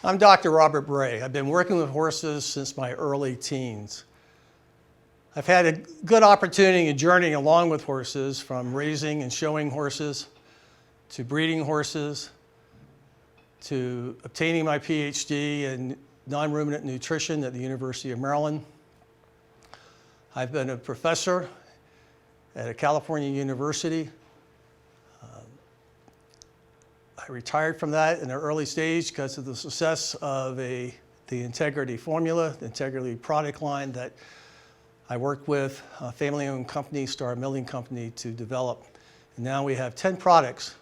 I'm Dr. Robert Bray. I've been working with horses since my early teens. I've had a good opportunity in journeying along with horses, from raising and showing horses, to breeding horses, to obtaining my PhD in non-ruminant nutrition at the University of Maryland. I've been a professor at a California university. I retired from that in an early stage because of the success of the Integrity formula, the Integrity product line that I worked with a family-owned company, Star Milling Company, to develop. And now we have 10 products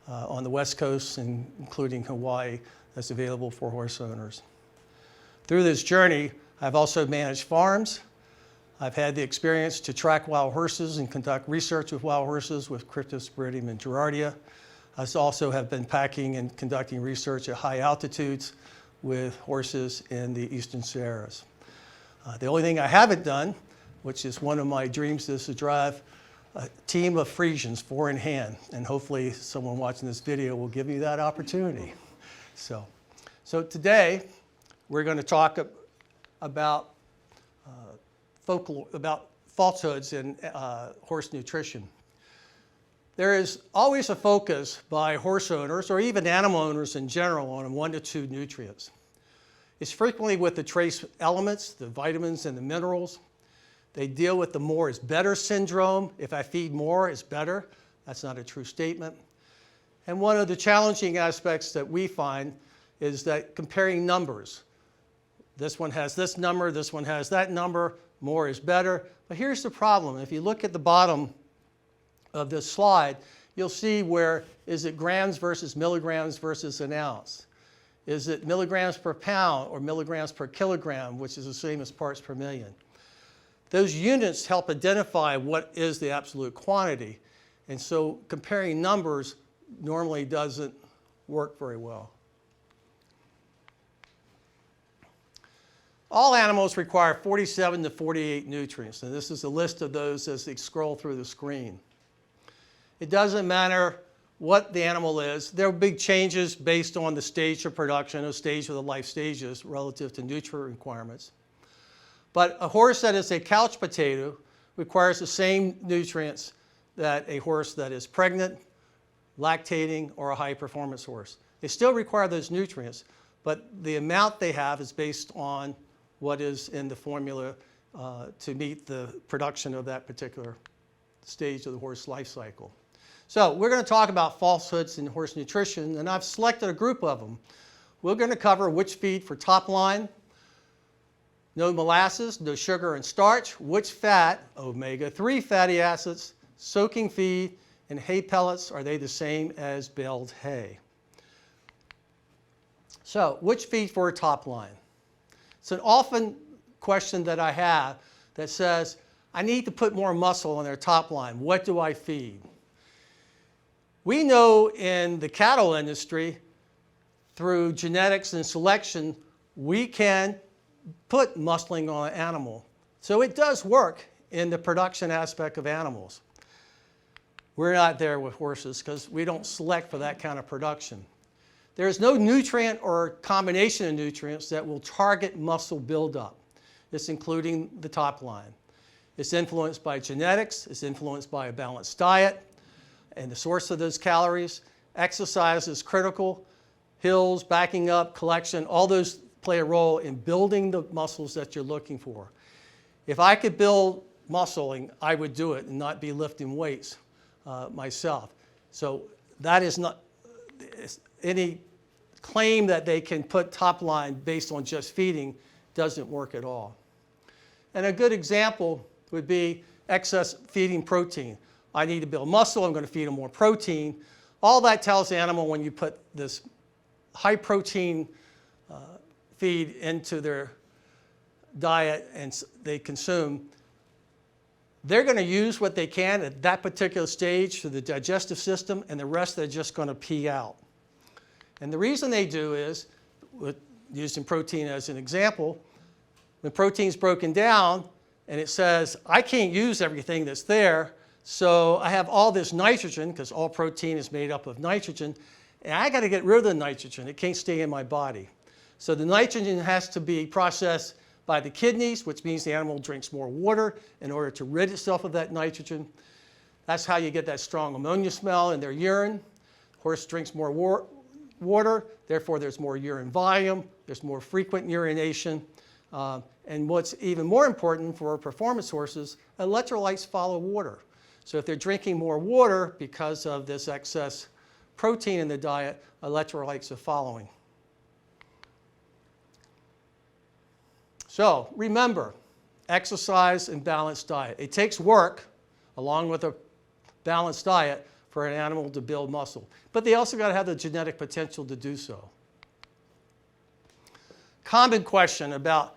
on the West Coast, including Hawaii, that's available for horse owners. Through this journey, I've also managed farms. I've had the experience to track wild horses and conduct research with wild horses with Cryptosporidium and Gerardia. I also have been packing and conducting research at high altitudes with horses in the Eastern Sierras. The only thing I haven't done, which is one of my dreams, is to drive a team of Friesians 4 in hand, and hopefully someone watching this video will give me that opportunity. So today we're going to talk about falsehoods in horse nutrition. There is always a focus by horse owners, or even animal owners in general, on 1 to 2 nutrients. It's frequently with the trace elements, the vitamins and the minerals. They deal with the more is better syndrome. If I feed more, it's better. That's not a true statement. And one of the challenging aspects that we find is that comparing numbers. This one has this number, this one has that number, more is better. But here's the problem. If you look at the bottom of this slide, you'll see where is it grams versus milligrams versus an ounce. Is it milligrams per pound or milligrams per kilogram, which is the same as parts per million. Those units help identify what is the absolute quantity. And so comparing numbers normally doesn't work very well. All animals require 47 to 48 nutrients, and this is a list of those as they scroll through the screen. It doesn't matter what the animal is. There are big changes based on the stage of production, or stage of the life stages relative to nutrient requirements. But a horse that is a couch potato requires the same nutrients that a horse that is pregnant, lactating, or a high performance horse. They still require those nutrients, but the amount they have is based on what is in the formula to meet the production of that particular stage of the horse life cycle. So we're going to talk about falsehoods in horse nutrition, and I've selected a group of them. We're going to cover which feed for Topline, no molasses, no sugar and starch, which fat, omega-3 fatty acids, soaking feed, and hay pellets, are they the same as baled hay? So which feed for Topline? It's an often question that I have that says, I need to put more muscle on their Topline. What do I feed? We know in the cattle industry, through genetics and selection, we can put muscling on an animal. So it does work in the production aspect of animals. We're not there with horses because we don't select for that kind of production. There is no nutrient or combination of nutrients that will target muscle buildup. It's including the Topline. It's influenced by genetics. It's influenced by a balanced diet and the source of those calories. Exercise is critical. Hills, backing up, collection, all those play a role in building the muscles that you're looking for. If I could build muscling, I would do it and not be lifting weights myself. So that is not any claim that they can put Topline based on just feeding doesn't work at all. And a good example would be excess feeding protein. I need to build muscle, I'm going to feed them more protein. All that tells the animal when you put this high protein feed into their diet and they consume, they're going to use what they can at that particular stage to the digestive system, and the rest they're just going to pee out. And the reason they do is, using protein as an example, when protein's broken down and it says, I can't use everything that's there, so I have all this nitrogen, because all protein is made up of nitrogen, and I got to get rid of the nitrogen. It can't stay in my body. So the nitrogen has to be processed by the kidneys, which means the animal drinks more water in order to rid itself of that nitrogen. That's how you get that strong ammonia smell in their urine. Horse drinks more water, therefore there's more urine volume, there's more frequent urination. And what's even more important for performance horses, electrolytes follow water. So if they're drinking more water because of this excess protein in the diet, electrolytes are following. So remember, exercise and balanced diet. It takes work, along with a balanced diet, for an animal to build muscle. But they also got to have the genetic potential to do so. Common question about,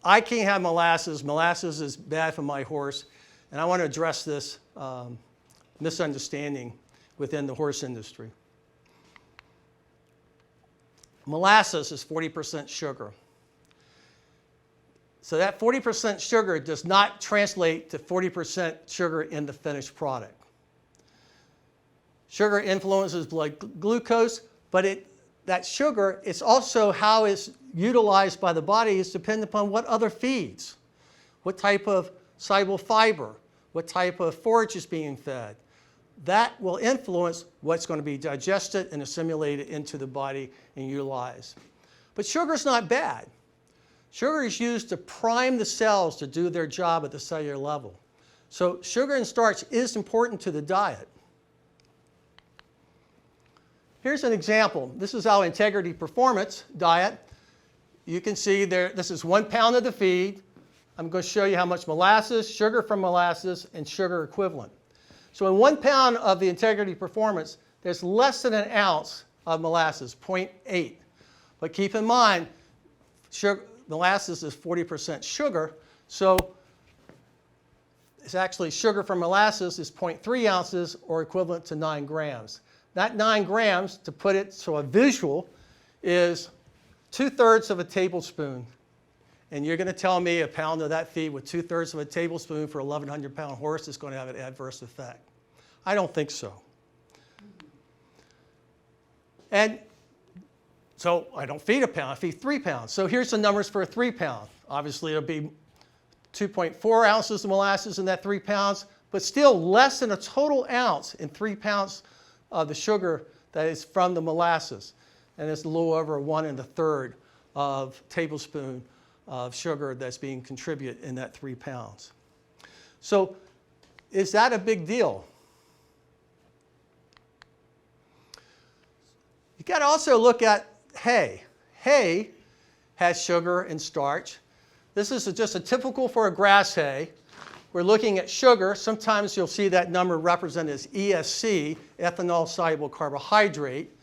I can't have molasses. Molasses is bad for my horse. And I want to address this misunderstanding within the horse industry. Molasses is 40% sugar. So that 40% sugar does not translate to 40% sugar in the finished product. Sugar influences blood glucose, but that sugar, it's also how it's utilized by the body is dependent upon what other feeds, what type of soluble fiber, what type of forage is being fed. That will influence what's going to be digested and assimilated into the body and utilized. But sugar is not bad. Sugar is used to prime the cells to do their job at the cellular level. So sugar and starch is important to the diet. Here's an example. This is our Integrity Performance diet. You can see there, this is 1 pound of the feed. I'm going to show you how much molasses, sugar from molasses, and sugar equivalent. So in 1 pound of the Integrity Performance, there's less than an ounce of molasses, 0.8. But keep in mind, molasses is 40% sugar, so it's actually sugar from molasses is 0.3 ounces or equivalent to 9 grams. That 9 grams, to put it so a visual, is 2/3 of a tablespoon. And you're going to tell me a pound of that feed with 2/3 of a tablespoon for a 1,100-pound horse is going to have an adverse effect. I don't think so. And so I don't feed a pound, I feed 3 pounds. So here's the numbers for a 3 pound. Obviously it'll be 2.4 ounces of molasses in that 3 pounds, but still less than a total ounce in 3 pounds of the sugar that is from the molasses. And it's a little over 1 1/3 of tablespoon of sugar that's being contributed in that 3 pounds. So is that a big deal? You got to also look at hay. Hay has sugar and starch. This is just a typical for a grass hay. We're looking at sugar. Sometimes you'll see that number represented as ESC, ethanol soluble carbohydrate.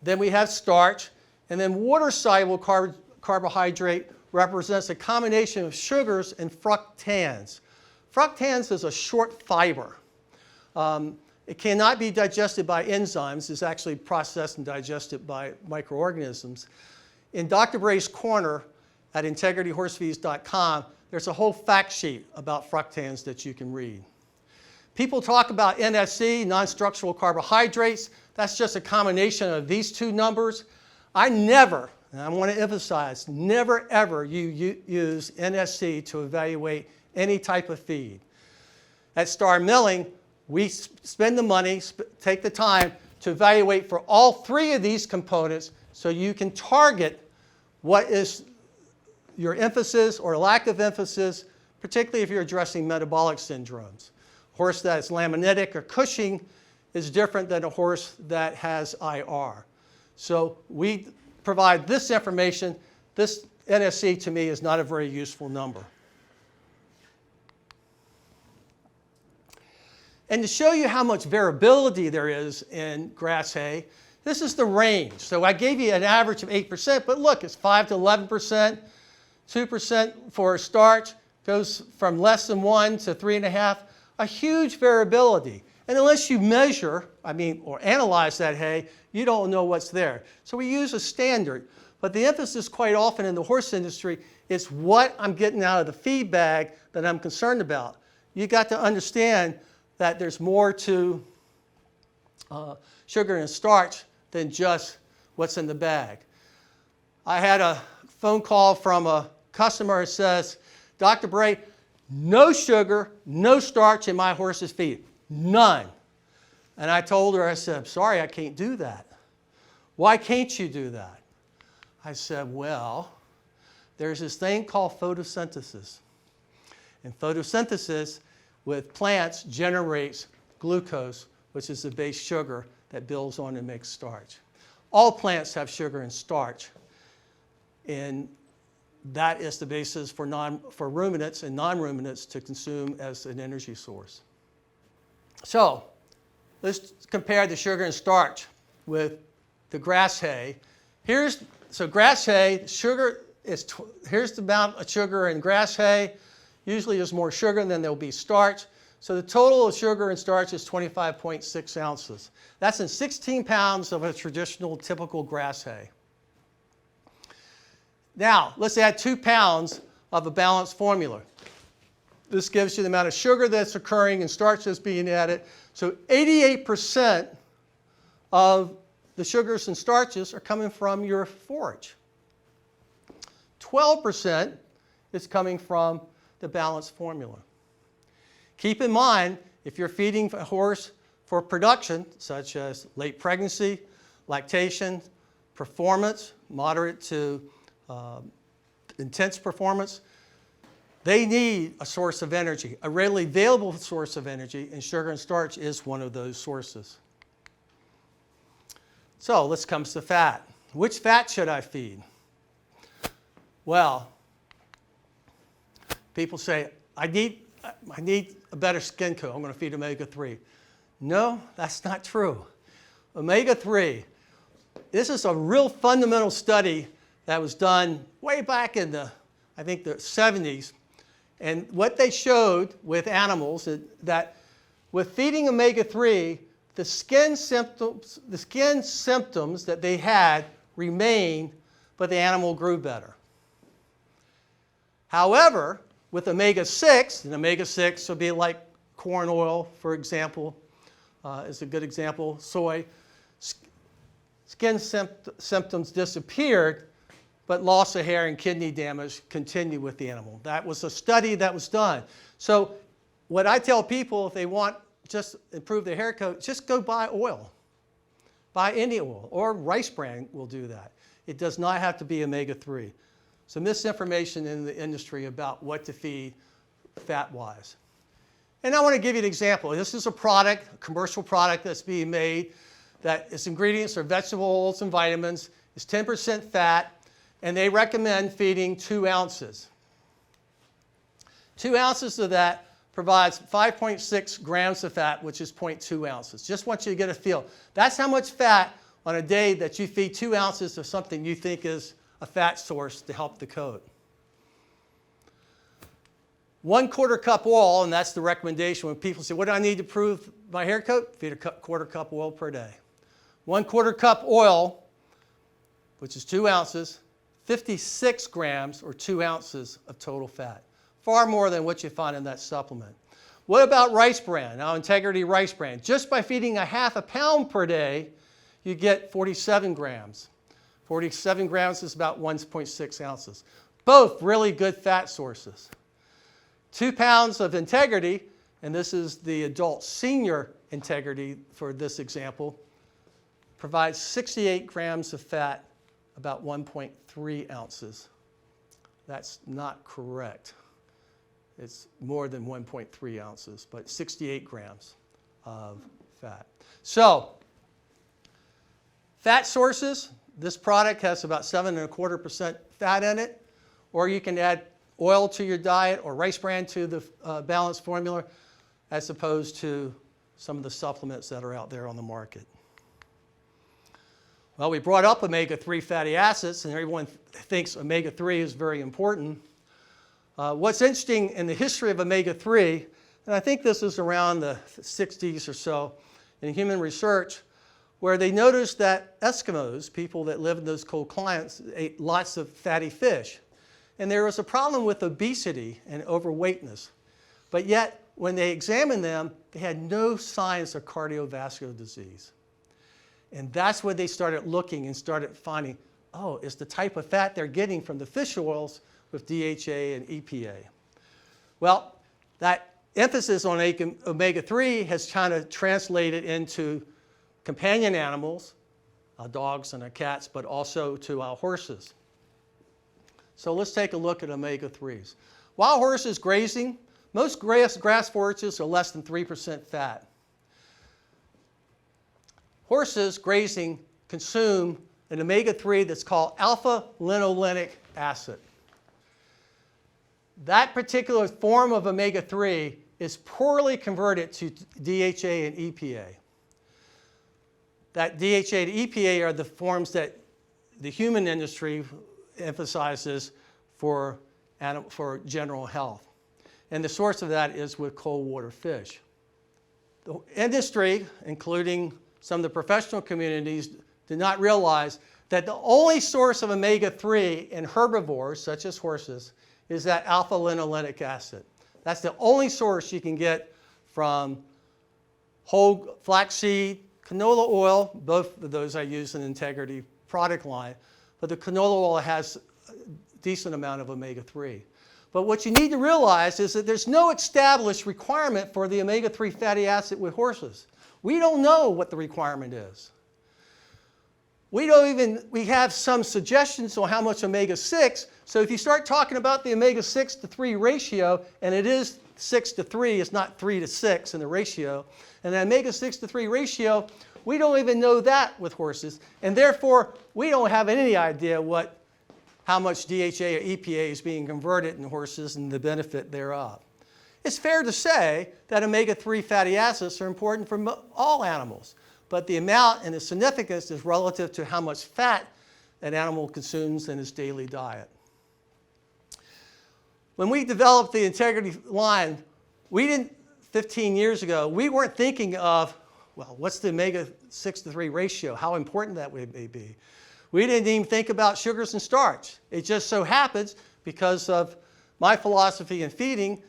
Then we have starch, and then water soluble carbohydrate represents a combination of sugars and fructans. Fructans is a short fiber. It cannot be digested by enzymes. It's actually processed and digested by microorganisms. In Dr. Bray's Corner at integrityhorsefeeds.com, there's a whole fact sheet about fructans that you can read. People talk about NSC, non-structural carbohydrates. That's just a combination of these two numbers. I never, and I want to emphasize, never ever use NSC to evaluate any type of feed. At Star Milling, we spend the money, take the time to evaluate for all 3 of these components so you can target what is your emphasis or lack of emphasis, particularly if you're addressing metabolic syndromes. A horse that is laminitic or Cushing is different than a horse that has IR. So we provide this information. This NSC to me is not a very useful number. And to show you how much variability there is in grass hay, this is the range. So I gave you an average of 8%, but look, it's 5 to 11%, 2% for starch, goes from less than 1 to 3.5, a huge variability. And unless you measure, or analyze that hay, you don't know what's there. So we use a standard, but the emphasis quite often in the horse industry is what I'm getting out of the feed bag that I'm concerned about. You got to understand that there's more to sugar and starch than just what's in the bag. I had a phone call from a customer who says, Dr. Bray, no sugar, no starch in my horse's feed. None. And I told her, I said, sorry, I can't do that. Why can't you do that? I said, well, there's this thing called photosynthesis. And photosynthesis with plants generates glucose, which is the base sugar that builds on and makes starch. All plants have sugar and starch. And that is the basis for ruminants and non-ruminants to consume as an energy source. So let's compare the sugar and starch with the grass hay. So grass hay, sugar is, here's the amount of sugar in grass hay. Usually there's more sugar than there'll be starch. So the total of sugar and starch is 25.6 ounces. That's in 16 pounds of a traditional typical grass hay. Now, let's add 2 pounds of a balanced formula. This gives you the amount of sugar that's occurring and starch that's being added. So 88% of the sugars and starches are coming from your forage. 12% is coming from the balanced formula. Keep in mind, if you're feeding a horse for production, such as late pregnancy, lactation, performance, moderate to intense performance, they need a source of energy, a readily available source of energy, and sugar and starch is one of those sources. So let's come to fat. Which fat should I feed? Well, people say, I need a better skin coat. I'm going to feed omega-3. No, that's not true. Omega-3, this is a real fundamental study that was done way back in I think the 70s. And what they showed with animals is that with feeding omega-3, the skin symptoms that they had remained, but the animal grew better. However, with omega-6, and omega-6 would be like corn oil, for example, is a good example, soy, skin symptoms disappeared, but loss of hair and kidney damage continued with the animal. That was a study that was done. So what I tell people, if they want just improve their hair coat, just go buy oil. Buy any oil, or rice bran will do that. It does not have to be omega-3. So misinformation in the industry about what to feed fat-wise. And I want to give you an example. This is a product, a commercial product that's being made, that its ingredients are vegetable oils and vitamins. It's 10% fat, and they recommend feeding 2 ounces. 2 ounces of that provides 5.6 grams of fat, which is 0.2 ounces. Just want you to get a feel. That's how much fat on a day that you feed 2 ounces of something you think is a fat source to help the coat. 1/4 cup oil, and that's the recommendation when people say, what do I need to improve my hair coat? Feed a 1/4 cup oil per day. 1/4 cup oil, which is 2 ounces, 56 grams or 2 ounces of total fat. Far more than what you find in that supplement. What about rice bran? Now, Integrity rice bran. Just by feeding a 1/2 pound per day, you get 47 grams. 47 grams is about 1.6 ounces. Both really good fat sources. 2 pounds of Integrity, and this is the adult senior Integrity for this example, provides 68 grams of fat, about 1.3 ounces. That's not correct. It's more than 1.3 ounces, but 68 grams of fat. So, fat sources, this product has about 7.25% fat in it, or you can add oil to your diet or rice bran to the balanced formula as opposed to some of the supplements that are out there on the market. Well, we brought up omega-3 fatty acids, and everyone thinks omega-3 is very important. What's interesting in the history of omega-3, and I think this is around the 60s or so in human research, where they noticed that Eskimos, people that live in those cold climates, ate lots of fatty fish. And there was a problem with obesity and overweightness. But yet, when they examined them, they had no signs of cardiovascular disease. And that's when they started looking and started finding, Oh, it's the type of fat they're getting from the fish oils with DHA and EPA. Well, that emphasis on omega-3 has kind of translated into companion animals, our dogs and our cats, but also to our horses. So let's take a look at omega-3s. Wild horses grazing, most grass forages are less than 3% fat. Horses grazing consume an omega-3 that's called alpha-linolenic acid. That particular form of omega-3 is poorly converted to DHA and EPA. That DHA and EPA are the forms that the human industry emphasizes for general health. And the source of that is with cold water fish. The industry, including some of the professional communities, did not realize that the only source of omega-3 in herbivores, such as horses, is that alpha-linolenic acid. That's the only source you can get from whole flaxseed, canola oil, both of those I use in the Integrity product line, but the canola oil has a decent amount of omega-3. But what you need to realize is that there's no established requirement for the omega-3 fatty acid with horses. We don't know what the requirement is. We have some suggestions on how much omega-6, so if you start talking about the omega-6 to 3 ratio, and it is 6 to 3, it's not 3 to 6 in the ratio, and the omega-6 to 3 ratio, we don't even know that with horses, and therefore we don't have any idea how much DHA or EPA is being converted in horses and the benefit thereof. It's fair to say that omega-3 fatty acids are important for all animals, but the amount and the significance is relative to how much fat an animal consumes in its daily diet. When we developed the Integrity line, 15 years ago, we weren't thinking of, well, what's the omega-6 to 3 ratio, how important that may be. We didn't even think about sugars and starch. It just so happens, because of my philosophy in feeding,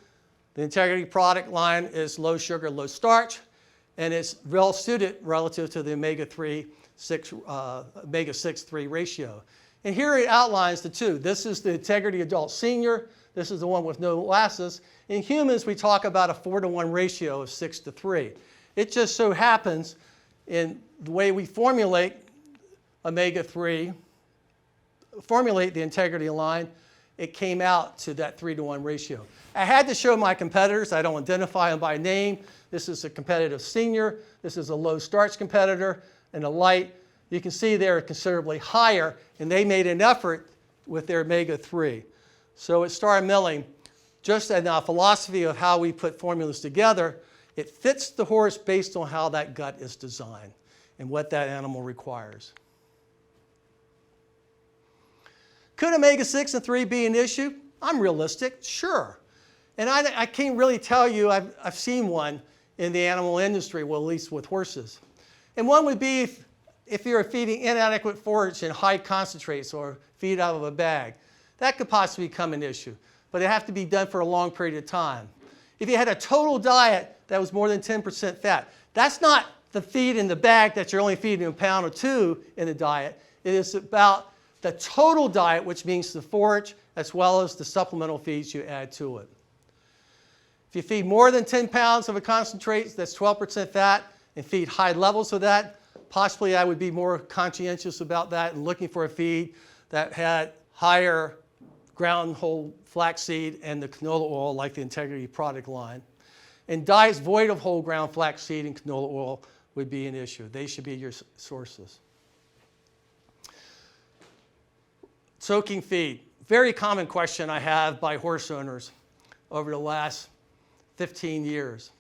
the Integrity product line is low sugar, low starch, and it's well suited relative to the omega-6 3 ratio. And here it outlines the two. This is the Integrity Adult Senior. This is the one with no molasses. In humans, we talk about a 4-to-1 ratio of 6 to 3. It just so happens in the way we formulate omega-3, formulate the Integrity line, it came out to that 3-to-1 ratio. I had to show my competitors. I don't identify them by name. This is a competitive senior. This is a low starch competitor and a light. You can see they're considerably higher, and they made an effort with their omega-3. So at Star Milling, just in our philosophy of how we put formulas together, it fits the horse based on how that gut is designed and what that animal requires. Could omega-6 and 3 be an issue? I'm realistic, sure. And I can't really tell you, I've seen one in the animal industry, well, at least with horses. And one would be if you're feeding inadequate forage and high concentrates or feed out of a bag. That could possibly become an issue, but it have to be done for a long period of time. If you had a total diet that was more than 10% fat, that's not the feed in the bag that you're only feeding a pound or 2 in the diet. It is about the total diet, which means the forage as well as the supplemental feeds you add to it. If you feed more than 10 pounds of a concentrate that's 12% fat and feed high levels of that, possibly I would be more conscientious about that and looking for a feed that had higher ground whole flaxseed and the canola oil like the Integrity product line. And diets void of whole ground flaxseed and canola oil would be an issue. They should be your sources. Soaking feed. Very common question I have by horse owners over the last 15 years.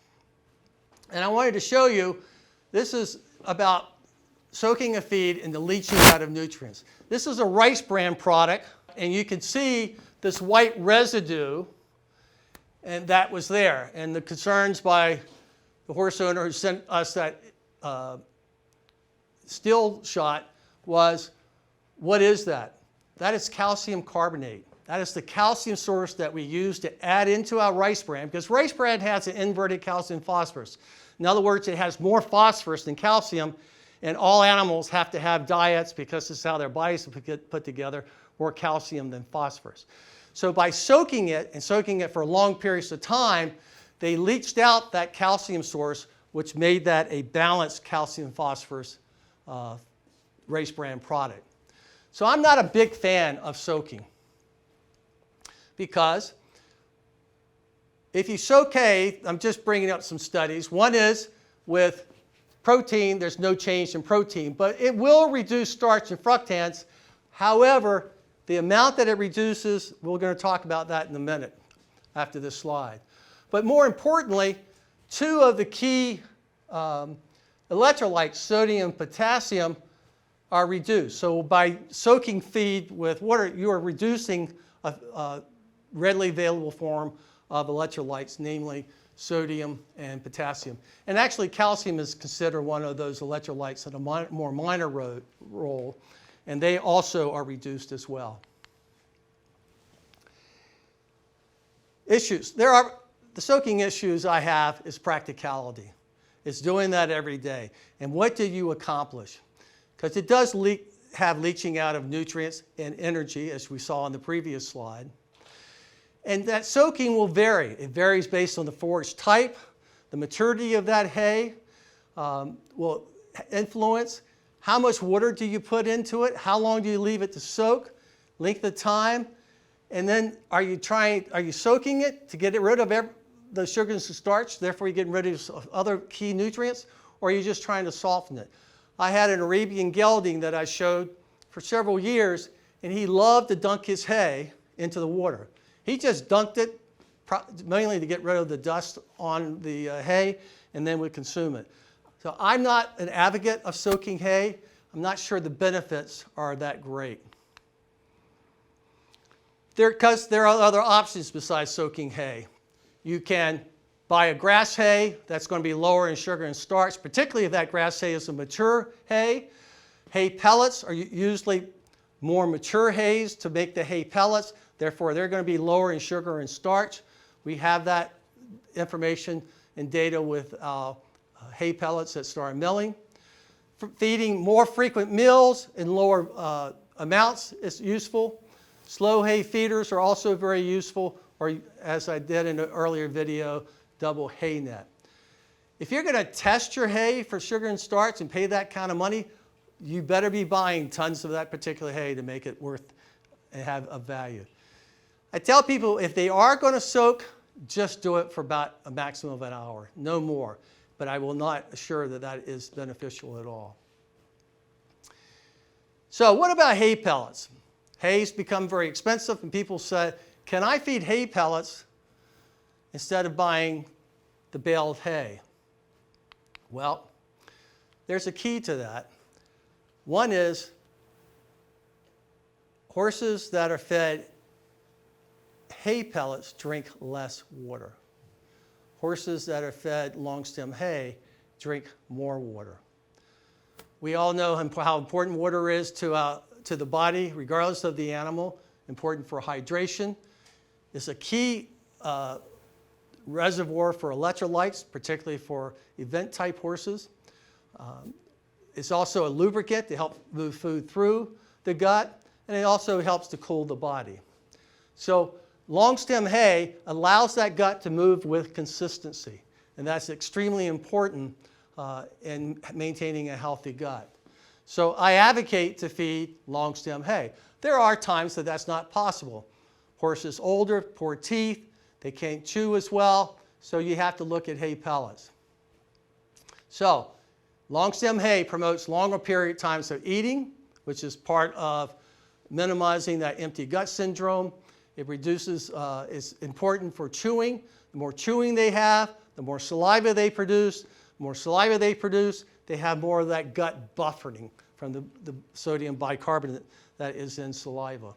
And I wanted to show you, this is about soaking a feed and the leaching out of nutrients. This is a Rice brand product, and you can see this white residue, and that was there. And the concerns by the horse owner who sent us that still shot was, what is that? That is calcium carbonate. That is the calcium source that we use to add into our Rice bran, because Rice bran has an inverted calcium phosphorus. In other words, it has more phosphorus than calcium, And all animals have to have diets, because this is how their bodies are put together, more calcium than phosphorus. So by soaking it, and soaking it for long periods of time, they leached out that calcium source, which made that a balanced calcium-phosphorus race brand product. So I'm not a big fan of soaking, because if you soak hay, I'm just bringing up some studies. One is with protein, there's no change in protein, but it will reduce starch and fructans. However, the amount that it reduces, we're going to talk about that in a minute after this slide. But more importantly, two of the key electrolytes, sodium and potassium, are reduced. So by soaking feed with water, you are reducing a readily available form of electrolytes, namely sodium and potassium. And actually, calcium is considered one of those electrolytes in a more minor role, and they also are reduced as well. Issues. The soaking issues I have is practicality. It's doing that every day. And what do you accomplish? Because it does have leaching out of nutrients and energy, as we saw in the previous slide. And that soaking will vary. It varies based on the forage type. The maturity of that hay will influence. How much water do you put into it? How long do you leave it to soak? Length of time. And then are you soaking it to get rid of the sugars and starch, therefore you're getting rid of other key nutrients? Or are you just trying to soften it? I had an Arabian gelding that I showed for several years, and he loved to dunk his hay into the water. He just dunked it mainly to get rid of the dust on the hay, and then would consume it. So I'm not an advocate of soaking hay. I'm not sure the benefits are that great. Because there are other options besides soaking hay. You can buy a grass hay that's going to be lower in sugar and starch, particularly if that grass hay is a mature hay. Hay pellets are usually more mature hays to make the hay pellets. Therefore, they're going to be lower in sugar and starch. We have that information and data with hay pellets that start milling. Feeding more frequent meals in lower amounts is useful. Slow hay feeders are also very useful, or as I did in an earlier video, double hay net. If you're going to test your hay for sugar and starch and pay that kind of money, you better be buying tons of that particular hay to make it worth and have a value. I tell people if they are going to soak, just do it for about a maximum of an hour, no more. But I will not assure that that is beneficial at all. So what about hay pellets? Hay's become very expensive, and people said, can I feed hay pellets instead of buying the baled hay? Well, there's a key to that. One is horses that are fed hay pellets drink less water. Horses that are fed long stem hay drink more water. We all know how important water is to the body, regardless of the animal. Important for hydration. It's a key reservoir for electrolytes, particularly for event-type horses. It's also a lubricant to help move food through the gut, and it also helps to cool the body. So long stem hay allows that gut to move with consistency, and that's extremely important in maintaining a healthy gut. So I advocate to feed long stem hay. There are times that that's not possible. Horses older, poor teeth, they can't chew as well, so you have to look at hay pellets. So long stem hay promotes longer period times of eating, which is part of minimizing that empty gut syndrome. It reduces, it's important for chewing. The more chewing they have, the more saliva they produce. The more saliva they produce, they have more of that gut buffering from the sodium bicarbonate that is in saliva.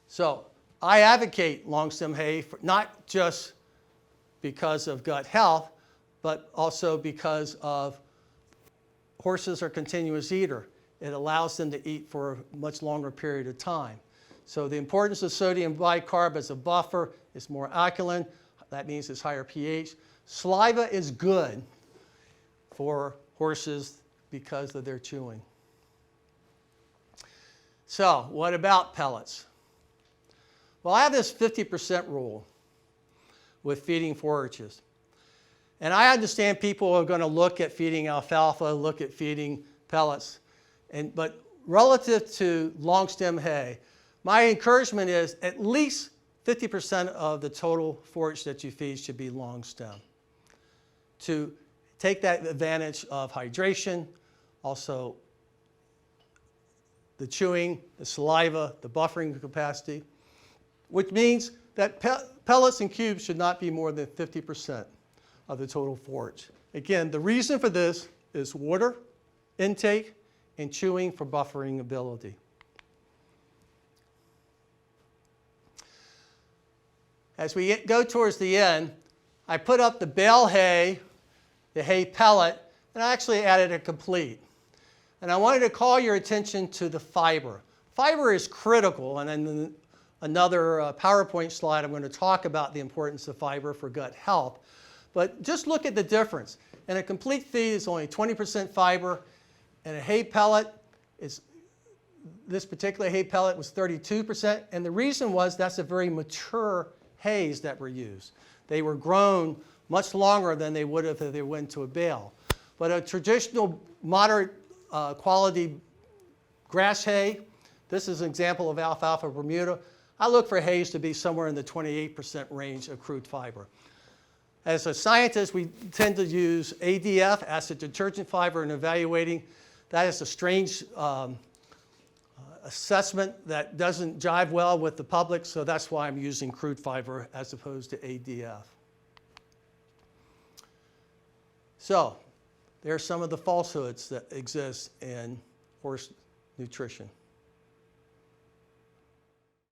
So I advocate long stem hay, not just because of gut health, but also because of horses are continuous eater. It allows them to eat for a much longer period of time. So the importance of sodium bicarb as a buffer is more alkaline. That means it's higher pH. Saliva is good for horses because of their chewing. So what about pellets? Well, I have this 50% rule with feeding forages. And I understand people are going to look at feeding alfalfa, look at feeding pellets. But relative to long stem hay, my encouragement is at least 50% of the total forage that you feed should be long stem, to take that advantage of hydration, also the chewing, the saliva, the buffering capacity, which means that pellets and cubes should not be more than 50% of the total forage. Again, the reason for this is water intake and chewing for buffering ability. As we go towards the end, I put up the bale hay, the hay pellet, and I actually added a complete. And I wanted to call your attention to the fiber. Fiber is critical, and in another PowerPoint slide, I'm going to talk about the importance of fiber for gut health. But just look at the difference. In a complete feed, it's only 20% fiber, and a hay pellet this particular hay pellet was 32%, and the reason was that's a very mature hays that were used. They were grown much longer than they would have if they went to a bale. But a traditional moderate quality grass hay, this is an example of alfalfa Bermuda. I look for hays to be somewhere in the 28% range of crude fiber. As a scientist, we tend to use ADF, acid detergent fiber, in evaluating. That is a strange assessment that doesn't jive well with the public, so that's why I'm using crude fiber as opposed to ADF. So, there are some of the falsehoods that exist in horse nutrition.